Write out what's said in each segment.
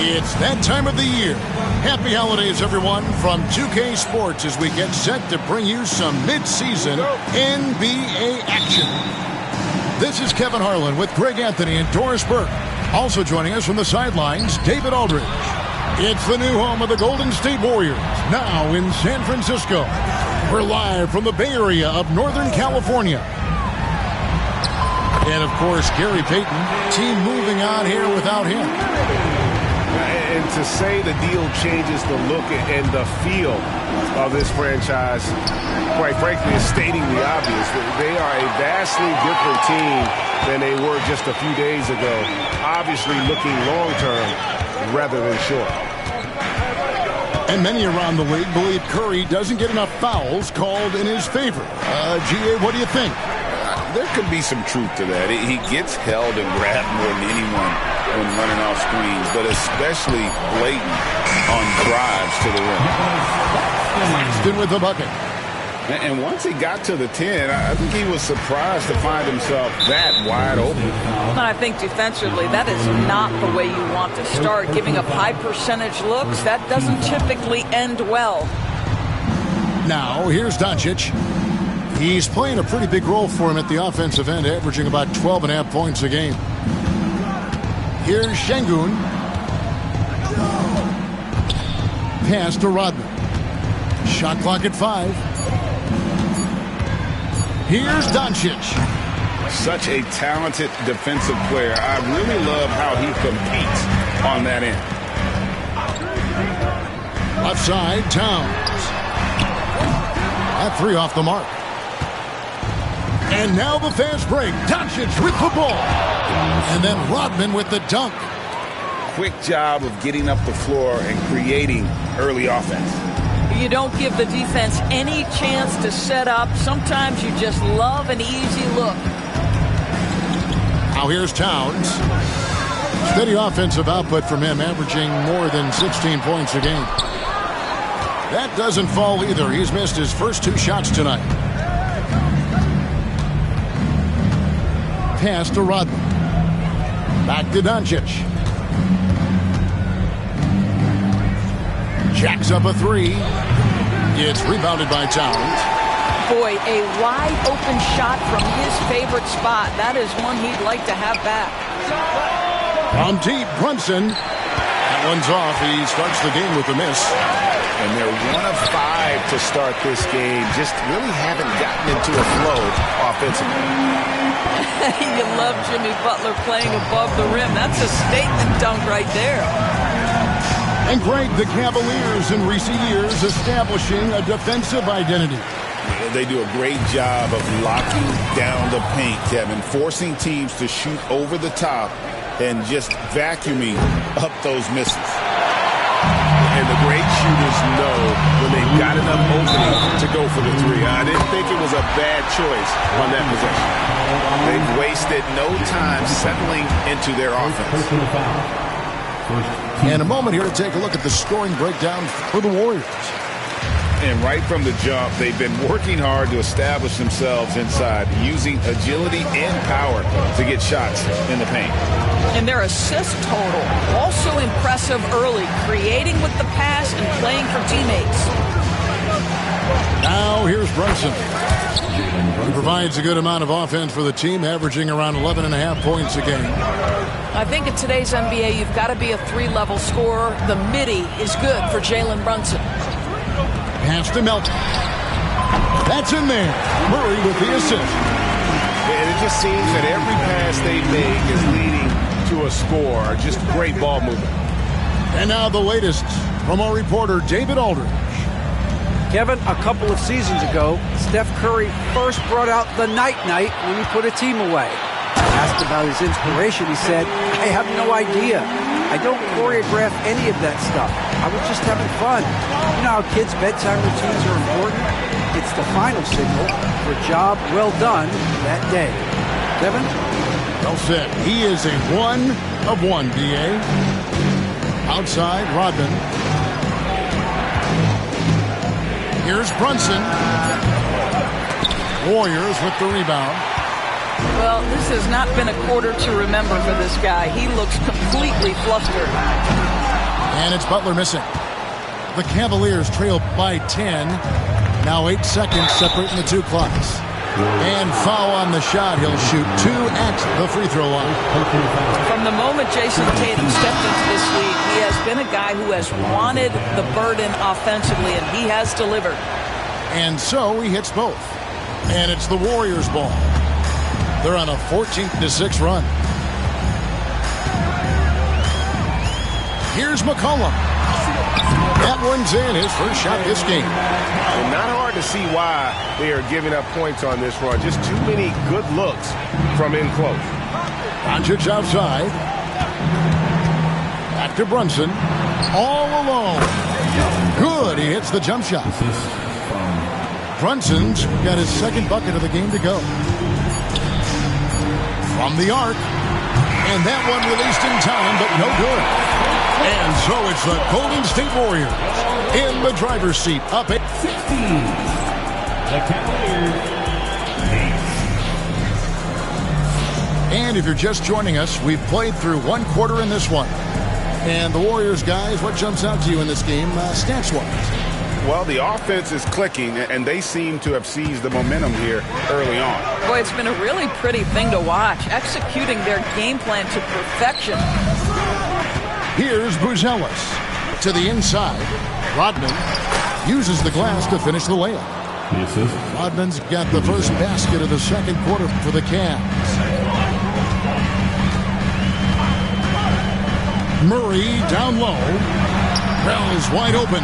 It's that time of the year. Happy holidays, everyone, from 2K Sports as we get set to bring you some mid-season NBA action. This is Kevin Harlan with Greg Anthony and Doris Burke. Also joining us from the sidelines, David Aldridge. It's the new home of the Golden State Warriors, now in San Francisco. We're live from the Bay Area of Northern California. And, of course, Gary Payton, team moving on here without him. And to say the deal changes the look and the feel of this franchise, quite frankly, is stating the obvious. They are a vastly different team than they were just a few days ago. Obviously looking long-term rather than short. And many around the league believe Curry doesn't get enough fouls called in his favor. G.A., what do you think? There could be some truth to that. He gets held and grabbed more than anyone when running off screens, but especially blatant on drives to the rim. Claxton with the bucket. And once he got to the 10, I think he was surprised to find himself that wide open. And I think defensively, that is not the way you want to start. Giving up high percentage looks, that doesn't typically end well. Now, here's Doncic. He's playing a pretty big role for him at the offensive end, averaging about 12.5 points a game. Here's Şengün. Pass to Rodman. Shot clock at 5. Here's Doncic. Such a talented defensive player. I really love how he competes on that end. Left side, Towns. That 3 off the mark. And now the fast break. Doncic with the ball. And then Rodman with the dunk. Quick job of getting up the floor and creating early offense. You don't give the defense any chance to set up. Sometimes you just love an easy look. Now here's Towns. Steady offensive output from him, averaging more than 16 points a game. That doesn't fall either. He's missed his first 2 shots tonight. Pass to Rodman. Back to Doncic. Jacks up a 3. It's rebounded by Towns. Boy, a wide open shot from his favorite spot. That is one he'd like to have back. From deep, Brunson. That one's off. He starts the game with a miss. And they're 1 of 5 to start this game. Just really haven't gotten into a flow offensively. You love Jimmy Butler playing above the rim. That's a statement dunk right there. And Greg, the Cavaliers in recent years establishing a defensive identity. They do a great job of locking down the paint, Kevin, forcing teams to shoot over the top and just vacuuming up those misses. And the great shooters know when they've got enough opening to go for the 3. I didn't think it was a bad choice on that possession. They've wasted no time settling into their offense. And a moment here to take a look at the scoring breakdown for the Warriors. And right from the jump, they've been working hard to establish themselves inside, using agility and power to get shots in the paint. And their assist total, also impressive early, creating with the pass and playing for teammates. Now here's Brunson. He provides a good amount of offense for the team, averaging around 11.5 points a game. I think in today's NBA, you've got to be a three-level scorer. The midi is good for Jalen Brunson. Pass to Melton. That's in there. Murray with the assist. And it just seems that every pass they make is leading to a score. Just great ball movement. And now the latest from our reporter, David Aldridge. Kevin, a couple of seasons ago, Steph Curry first brought out the night-night when he put a team away. Asked about his inspiration, he said, "I have no idea. I don't choreograph any of that stuff. I was just having fun." You know how kids' bedtime routines are important? It's the final signal for a job well done that day. Kevin? Well said. He is a 1 of 1, B.A. Outside, Rodman. Here's Brunson. Warriors with the rebound. Well, this has not been a quarter to remember for this guy. He looks completely flustered. And it's Butler missing. The Cavaliers trail by 10. Now 8 seconds separating the two clocks. And foul on the shot. He'll shoot 2 at the free throw line. From the moment Jason Tatum stepped into this league, he has been a guy who has wanted the burden offensively, and he has delivered. And so he hits both. And it's the Warriors' ball. They're on a 14-6 run. Here's McCollum. That one's in, his first shot this game. And not hard to see why they are giving up points on this run. Just too many good looks from in close. Doncic outside. Back to Brunson. All alone. Good, he hits the jump shot. Brunson's got his second bucket of the game to go. From the arc. And that one released in time, but no good. And so it's the Golden State Warriors in the driver's seat, up at 16. The Cavaliers. And if you're just joining us, we've played through one quarter in this one. And the Warriors, guys, what jumps out to you in this game, stats-wise? Well, the offense is clicking, and they seem to have seized the momentum here early on. Boy, it's been a really pretty thing to watch, executing their game plan to perfection. Here's Buzelis to the inside. Rodman uses the glass to finish the layup. Rodman's got the first basket of the second quarter for the Cavs. Murray down low. Bell's wide open.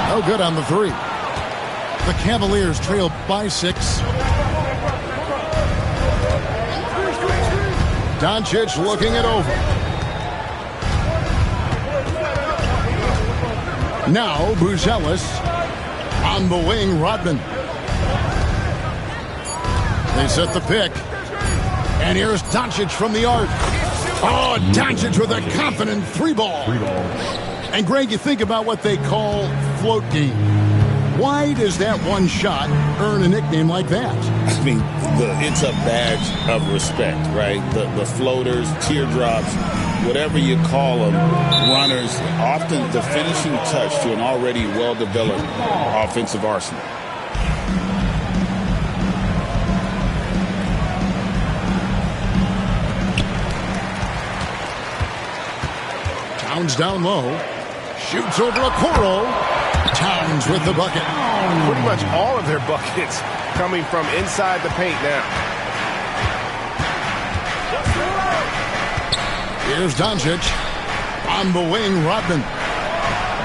No good on the three. The Cavaliers trail by 6. Doncic looking it over. Now Buzelis on the wing. Rodman. They set the pick. And here's Doncic from the arc. Oh, Doncic with a confident 3-ball. And Greg, you think about what they call float game. Why does that one shot earn a nickname like that? I mean, it's a badge of respect, right? The floaters, teardrops, whatever you call them, runners, often the finishing touch to an already well-developed offensive arsenal. Towns down low. Shoots over Okoro. Towns with the bucket. Pretty much all of their buckets coming from inside the paint now. Here's Doncic. On the wing, Rodman.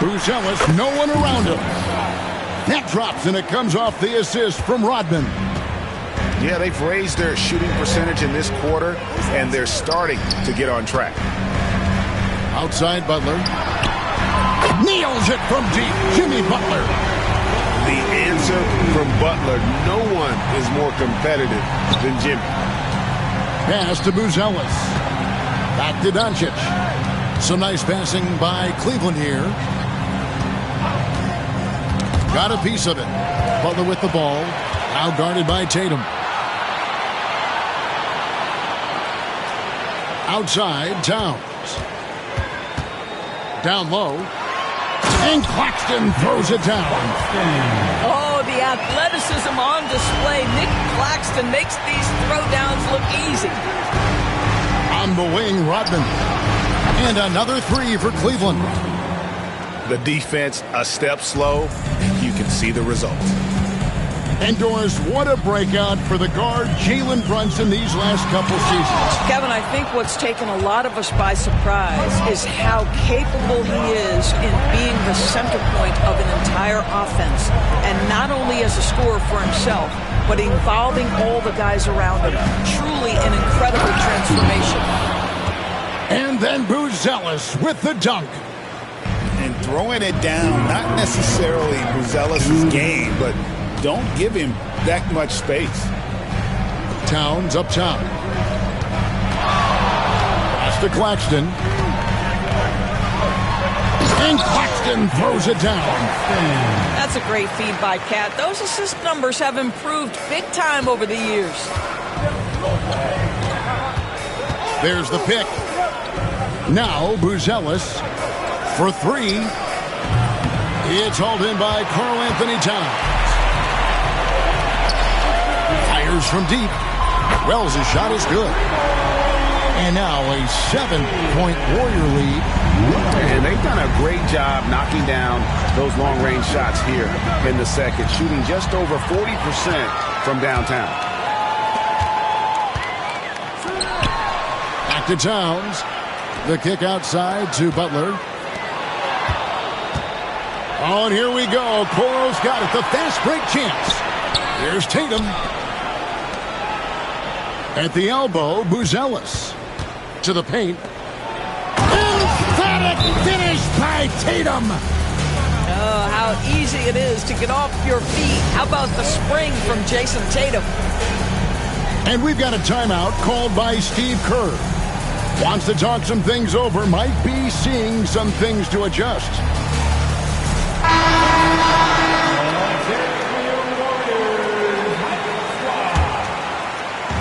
Buzelis, no one around him. That drops, and it comes off the assist from Rodman. Yeah, they've raised their shooting percentage in this quarter, and they're starting to get on track. Outside Butler. Nails it from deep. Jimmy Butler. The answer from Butler. No one is more competitive than Jimmy. Pass to Buzelis. Back to Doncic. Some nice passing by Cleveland here. Got a piece of it. Butler with the ball. Now guarded by Tatum. Outside, Towns. Down low. And Claxton throws it down. Oh, the athleticism on display. Nick Claxton makes these throwdowns look easy. On the wing, Rodman. And another three for Cleveland. The defense a step slow. You can see the result. And Doris, what a breakout for the guard Jalen Brunson these last couple seasons. Kevin, I think what's taken a lot of us by surprise is how capable he is in being the center point of an entire offense. And not only as a scorer for himself, but involving all the guys around him. Truly an incredible transformation. And then Buzelis with the dunk. And throwing it down, not necessarily Buzelis' game, but don't give him that much space. Towns up top. Pass to Claxton. And Claxton throws it down. That's a great feed by Cat. Those assist numbers have improved big time over the years. There's the pick. Now Buzelis for three. It's hauled in by Karl Anthony Towns. Fires from deep. Wells' shot is good. And now a 7-point Warrior lead. And they've done a great job knocking down those long-range shots here in the second, shooting just over 40% from downtown. Back to Towns. The kick outside to Butler. Oh, and here we go. Coro's got it. The fast break chance. Here's Tatum. At the elbow, Buzelis. To the paint. Emphatic finish by Tatum. Oh, how easy it is to get off your feet. How about the spring from Jason Tatum? And we've got a timeout called by Steve Kerr. Wants to talk some things over. Might be seeing some things to adjust.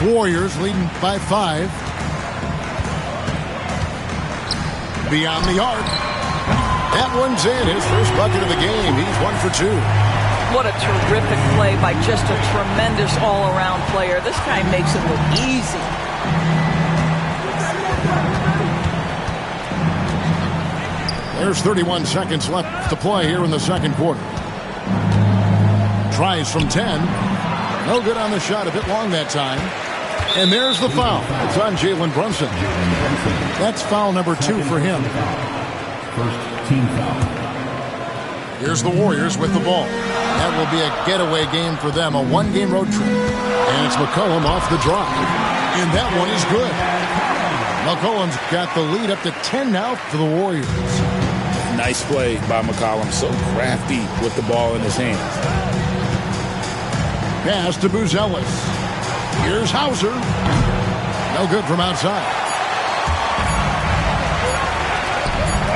Warriors leading by 5. Beyond the arc. That one's in. His first bucket of the game. He's 1 for 2. What a terrific play by just a tremendous all-around player. This guy makes it look easy. There's 31 seconds left to play here in the second quarter. Tries from 10. No good on the shot. A bit long that time. And there's the foul. It's on Jalen Brunson. That's foul number 2 for him. First team foul. Here's the Warriors with the ball. That will be a getaway game for them, a one-game road trip. And it's McCollum off the drive. And that one is good. McCollum's got the lead up to 10 now for the Warriors. Nice play by McCollum. So crafty with the ball in his hands. Pass to Buzelis. Here's Hauser. No good from outside.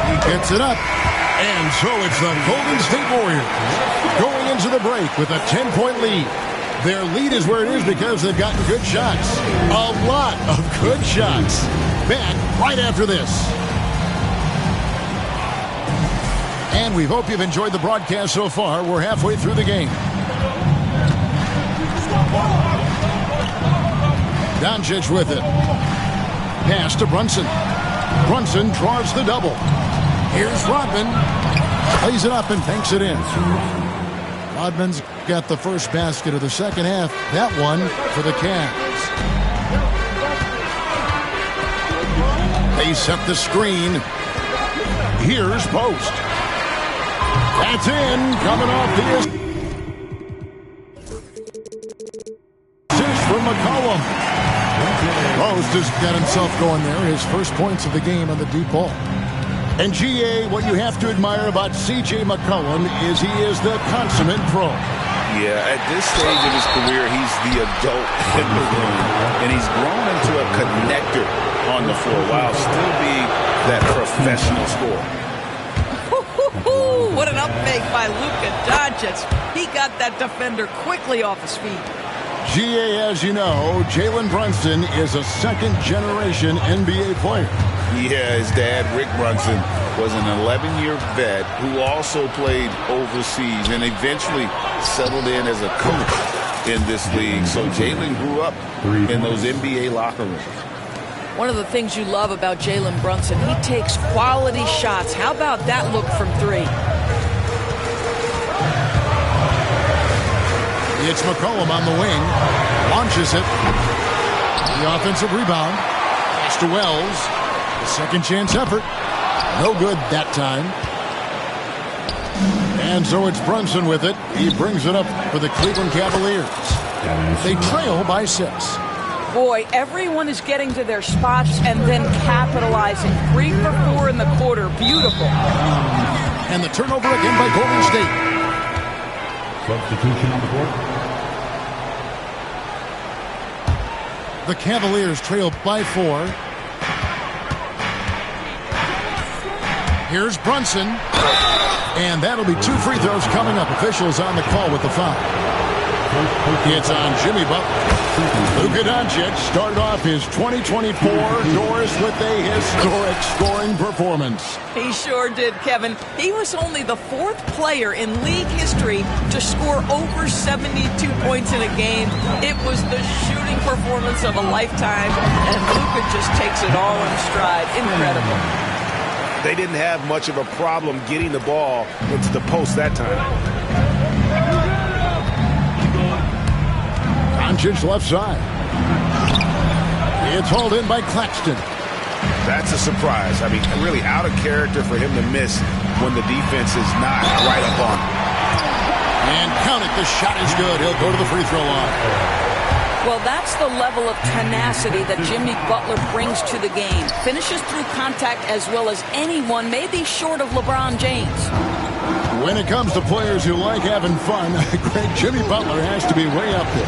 He gets it up. And so it's the Golden State Warriors going into the break with a 10-point lead. Their lead is where it is because they've gotten good shots. A lot of good shots. Back right after this. And we hope you've enjoyed the broadcast so far. We're halfway through the game. Doncic with it. Pass to Brunson. Brunson draws the double. Here's Rodman. Plays it up and banks it in. Rodman's got the first basket of the second half. That one for the Cavs. They set the screen. Here's Post. That's in. Coming off the assist from McCollum. Post has got himself going there. His first points of the game on the deep ball. And GA, what you have to admire about C.J. McCollum is he is the consummate pro. Yeah, at this stage of his career, he's the adult in the room. And he's grown into a connector on the floor while still being that professional scorer. What an upfake by Luka Doncic. He got that defender quickly off his feet. GA, as you know, Jalen Brunson is a second-generation NBA player. Yeah, his dad, Rick Brunson, was an 11-year vet who also played overseas and eventually settled in as a coach in this league. So Jalen grew up in those NBA locker rooms. One of the things you love about Jalen Brunson, he takes quality shots. How about that look from three? It's McCollum on the wing. Launches it. The offensive rebound. Pass to Wells. The second chance effort. No good that time. And so it's Brunson with it. He brings it up for the Cleveland Cavaliers. They trail by 6. Boy, everyone is getting to their spots and then capitalizing. 3 for 4 in the quarter. Beautiful. And the turnover again by Golden State. Substitution on the court. The Cavaliers trail by 4. Here's Brunson. And that'll be 2 free throws coming up. Officials on the call with the foul. It's on Jimmy Butler. Luka Doncic started off his 2024 Doris with a historic scoring performance. He sure did, Kevin. He was only the 4th player in league history to score over 72 points in a game. It was the shooting performance of a lifetime, and Luka just takes it all in stride. Incredible. They didn't have much of a problem getting the ball into the post that time. Doncic left side. It's hauled in by Claxton. That's a surprise. I mean, really out of character for him to miss when the defense is not right up on him. And count it, the shot is good. He'll go to the free throw line. Well, that's the level of tenacity that Jimmy Butler brings to the game. Finishes through contact as well as anyone, maybe short of LeBron James. When it comes to players who like having fun, great Jimmy Butler has to be way up there.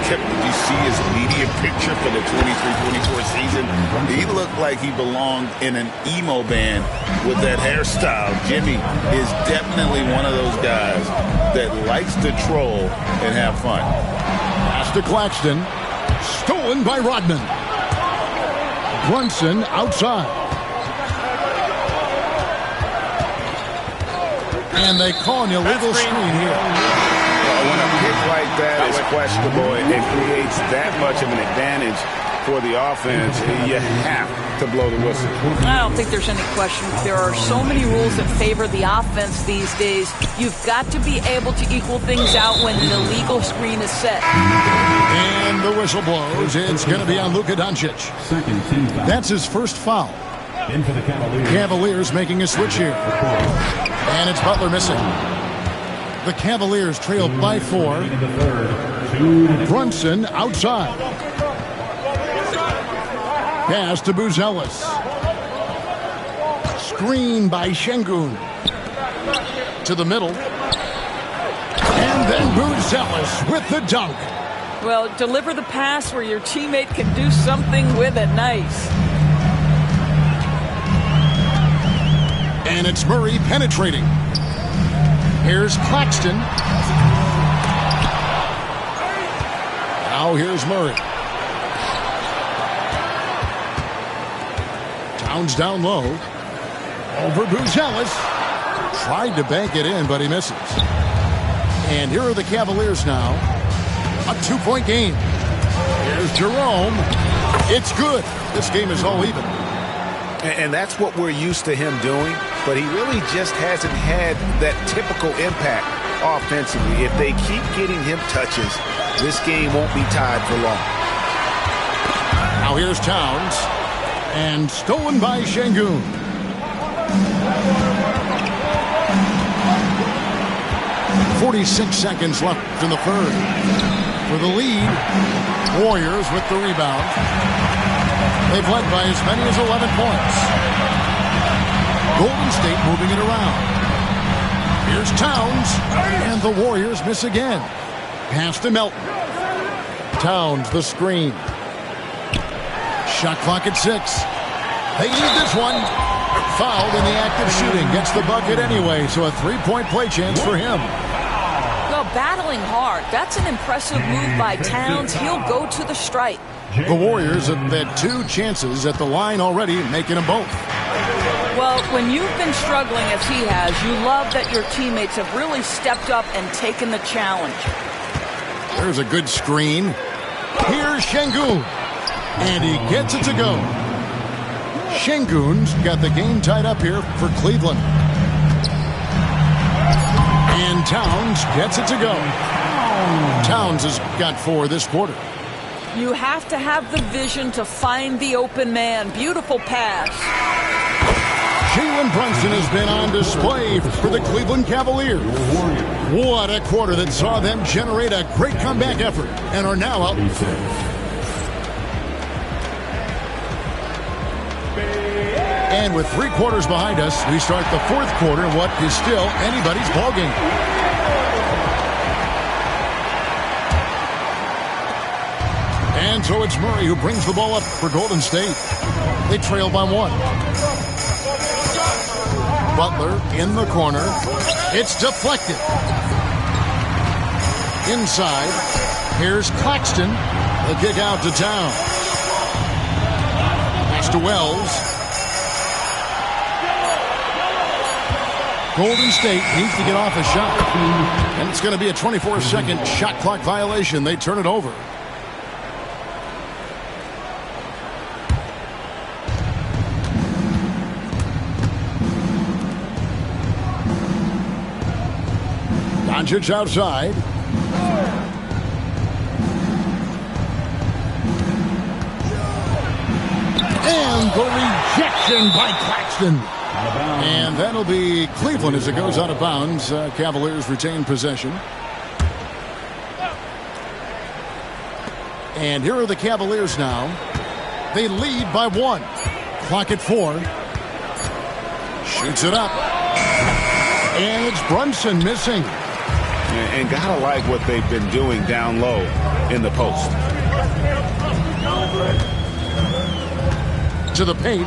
Did you see his media picture for the 23-24 season? He looked like he belonged in an emo band with that hairstyle. Jimmy is definitely one of those guys that likes to troll and have fun. Pass to Claxton. Stolen by Rodman. Brunson outside. And they call an illegal screen here. When a pick like that is questionable, it creates that much of an advantage for the offense. You have to blow the whistle. I don't think there's any question. There are so many rules that favor the offense these days. You've got to be able to equal things out when an illegal screen is set. And the whistle blows. It's going to be on Luka Doncic. That's his first foul. In for the Cavaliers. Cavaliers making a switch here. And it's Butler missing. The Cavaliers trail by 4. Brunson outside. Pass to Buzelis. Screen by Şengün. To the middle. And then Buzelis with the dunk. Well, deliver the pass where your teammate can do something with it. Nice. And it's Murray penetrating. Here's Claxton. Now here's Murray. Towns down low. Over Buzelis. Tried to bank it in, but he misses. And here are the Cavaliers now. A 2-point game. Here's Jerome. It's good. This game is all even. And that's what we're used to him doing, but he really just hasn't had that typical impact offensively. If they keep getting him touches, this game won't be tied for long. Now here's Towns. And stolen by Şengün. .46 seconds left in the third. For the lead, Warriors with the rebound. They've led by as many as 11 points. Golden State moving it around. Here's Towns, and the Warriors miss again. Pass to Melton. Towns, the screen. Shot clock at 6. They need this one. Fouled in the act of shooting. Gets the bucket anyway, so a 3-point play chance for him. Well, battling hard. That's an impressive move by Towns. He'll go to the stripe. The Warriors have had 2 chances at the line already, making them both. Well, when you've been struggling as he has, you love that your teammates have really stepped up and taken the challenge. There's a good screen. Here's Şengün. And he gets it to go. Şengün's got the game tied up here for Cleveland. And Towns gets it to go. Towns has got 4 this quarter. You have to have the vision to find the open man. Beautiful pass. Jalen Brunson has been on display for the Cleveland Cavaliers. What a quarter that saw them generate a great comeback effort and are now up. And with 3 quarters behind us, we start the 4th quarter in what is still anybody's ballgame. And so it's Murray who brings the ball up for Golden State. They trail by 1. Butler in the corner. It's deflected. Inside. Here's Claxton. The kick out to Towns. Pass to Wells. Golden State needs to get off a shot. And it's going to be a 24-second shot clock violation. They turn it over. Doncic outside. And the rejection by Claxton. And that'll be Cleveland as it goes out of bounds. Cavaliers retain possession. And here are the Cavaliers now. They lead by 1. Clock at 4. Shoots it up. And it's Brunson missing. And gotta like what they've been doing down low in the post. To the paint.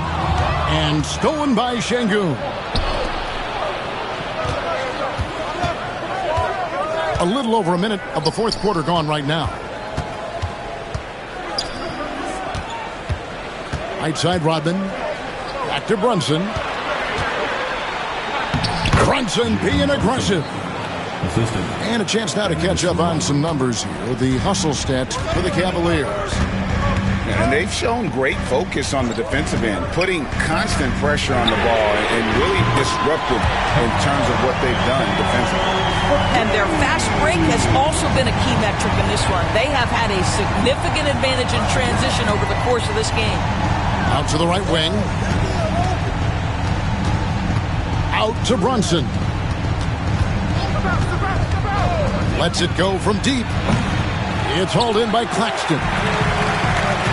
And stolen by Şengün. A little over a minute of the 4th quarter gone right now. Right side Rodman. Back to Brunson. Brunson being aggressive. And a chance now to catch up on some numbers here. The hustle stats for the Cavaliers. And they've shown great focus on the defensive end, putting constant pressure on the ball and really disruptive in terms of what they've done defensively. And their fast break has also been a key metric in this one. They have had a significant advantage in transition over the course of this game. Out to the right wing. Out to Brunson. Lets it go from deep. It's hauled in by Claxton.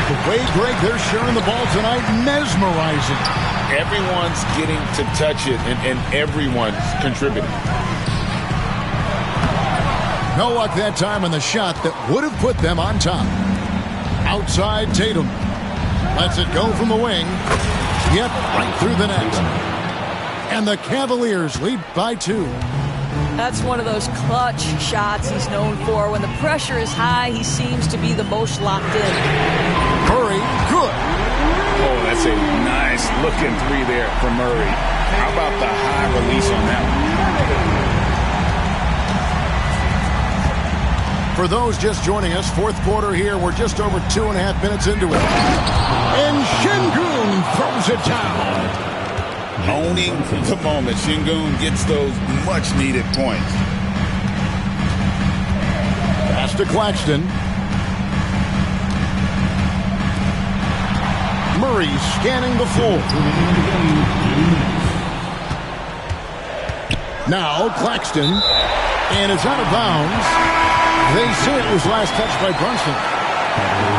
The way, Greg, they're sharing the ball tonight, mesmerizing. Everyone's getting to touch it, and everyone's contributing. No luck that time on the shot that would have put them on top. Outside Tatum. Lets it go from the wing. Yep, right through the net. And the Cavaliers lead by 2. That's one of those clutch shots he's known for. When the pressure is high, he seems to be the most locked in. Murray, good. Oh, that's a nice looking 3 there for Murray. How about the high release on that one? For those just joining us, 4th quarter here. We're just over 2.5 minutes into it. And Şengün throws it down. Owning the moment. Şengün gets those much-needed points. Pass to Claxton. Murray scanning the floor. Now Claxton. And it's out of bounds. They say it was last touched by Brunson.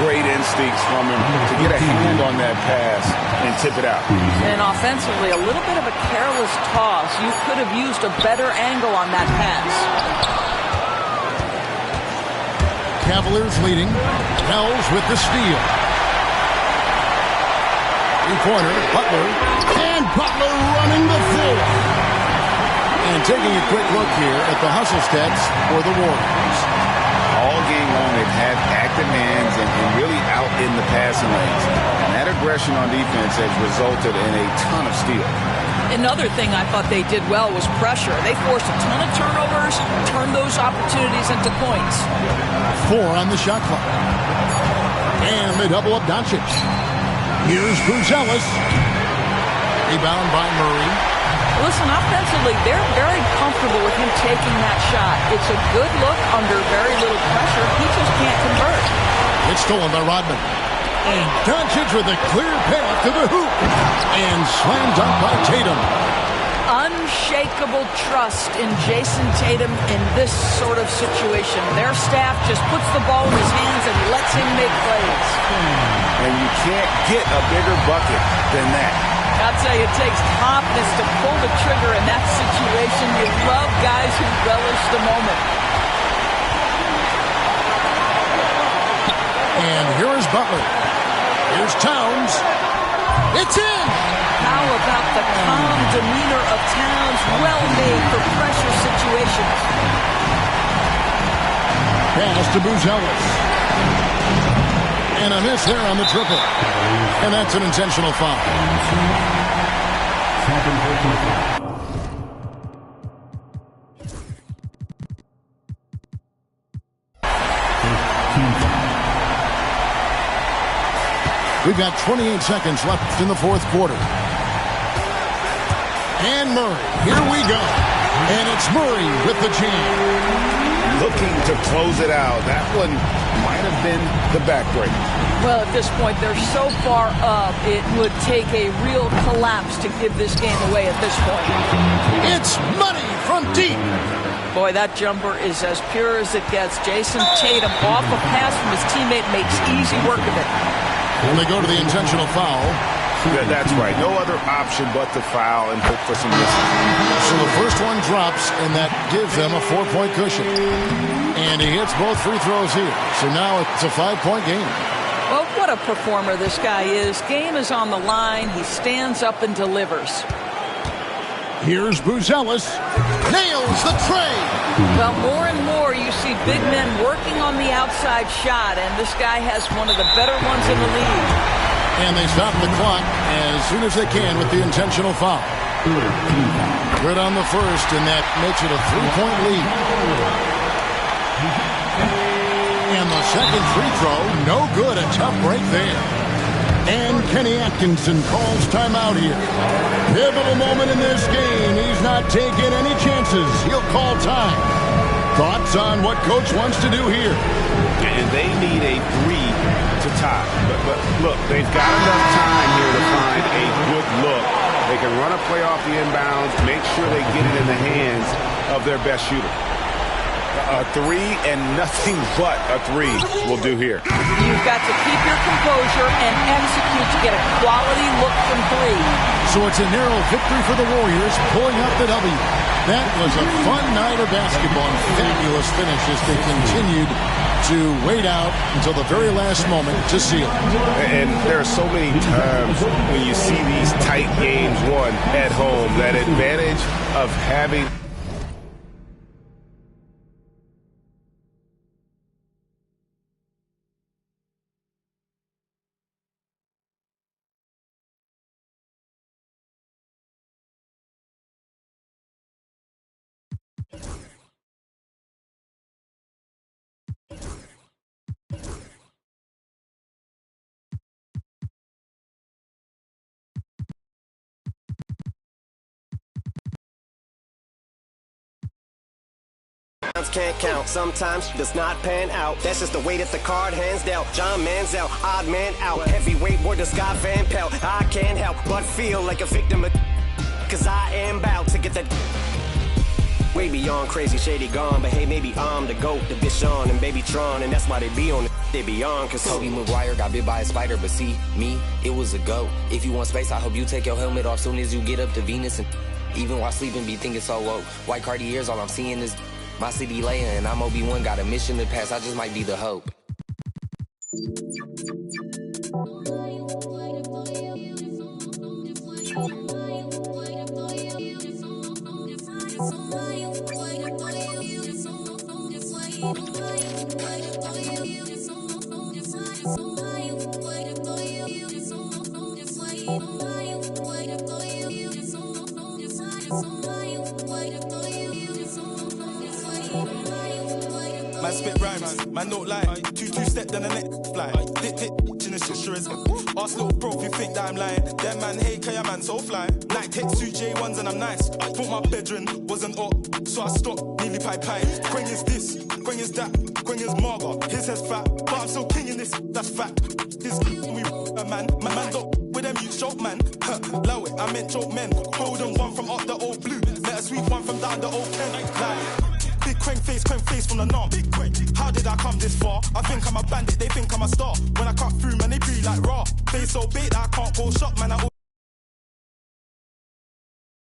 Great instincts from him to get a hand on that pass and tip it out. And offensively, a little bit of a careless toss. You could have used a better angle on that pass. Cavaliers leading. Wells with the steal. In-corner, Butler. And Butler running the floor. And taking a quick look here at the hustle stats for the Warriors. All game long, they've had active hands and really out in the passing lanes. And that aggression on defense has resulted in a ton of steals. Another thing I thought they did well was pressure. They forced a ton of turnovers, turned those opportunities into points. 4 on the shot clock. And they double up Doncic. Here's Buzelis. Rebound by Murray. Listen, offensively, they're very comfortable with him taking that shot. It's a good look under very little pressure. He just can't convert. It's stolen by Rodman. And Doncic with a clear path to the hoop. And slammed up by Tatum. Unshakable trust in Jason Tatum in this sort of situation. Their staff just puts the ball in his hands and lets him make plays. And you can't get a bigger bucket than that. I'll tell you, it takes confidence to pull the trigger in that situation. You love guys who relish the moment. And here's Butler. Here's Towns. It's in! How about the calm demeanor of Towns? Well made for pressure situations. Pass to Buzelis. And a miss there on the triple. And that's an intentional foul. We've got 28 seconds left in the fourth quarter. And Murray, here we go. And it's Murray with the jam. Looking to close it out. That one might have been the backbreaker. Well, at this point, they're so far up, it would take a real collapse to give this game away at this point. It's money from deep. Boy, that jumper is as pure as it gets. Jason Tatum off a pass from his teammate makes easy work of it. And they go to the intentional foul. That's right. No other option but to foul and hope for some misses. So the first one drops, and that gives them a 4-point cushion. And he hits both free throws here. So now it's a 5-point game. Well, what a performer this guy is. Game is on the line. He stands up and delivers. Here's Buzelis. Nails the tray. Well, more and more you see big men working on the outside shot, and this guy has one of the better ones in the league. And they stop the clock as soon as they can with the intentional foul. Good on the first, and that makes it a 3-point lead. And the second free throw, no good. A tough break there. And Kenny Atkinson calls timeout here. Pivotal moment in this game. He's not taking any chances. He'll call time. Thoughts on what Coach wants to do here? And they need a 3 to tie. But look, they've got enough time here to find a good look. They can run a play off the inbounds, make sure they get it in the hands of their best shooter. A 3 and nothing but a 3 will do here. You've got to keep your composure and execute to get a quality look from 3. So it's a narrow victory for the Warriors, pulling up the W. That was a fun night of basketball and fabulous finish as they continued to wait out until the very last moment to seal. And there are so many times when you see these tight games won at home, that advantage of having can't count. Sometimes does not pan out. That's just the way that the card hands dealt. John Manziel, odd man out. Heavyweight boy to Scott Van Pelt. I can't help but feel like a victim of cause I am bound to get that way beyond crazy shady gone. But hey, maybe I'm the GOAT, the bitch on and baby Tron, and that's why they be on the they be on. Cause Toby Maguire got bit by a spider, but see me, it was a go. If you want space, I hope you take your helmet off soon as you get up to Venus. And even while sleeping, be thinking so woke. White Cartiers, all I'm seeing is my city laying, and I'm Obi-Wan, got a mission to pass. I just might be the hope. man, don't lie. Two-step, then the next fly. Dick, in the shit, sure is. Ask little bro if you think that I'm lying. Them man hate, cause your man so fly. Like, take two J1s and I'm nice. Thought my bedroom wasn't up, so I stopped, nearly pie. Quang is this, Quang is that, Quang is Marga. His head's fat, but I'm still king in this, that's fact. This we a man, my man don't with them you choke man. Low it, I meant choke men. Golden one from up the old blue. Let a sweet one from down the old Ken. Like, big Quang face from the norm. Big Quang. How did I come this far? I think I'm a bandit, they think I'm a star. When I cut through, man, they be like raw. Face so big that I can't go shop, man.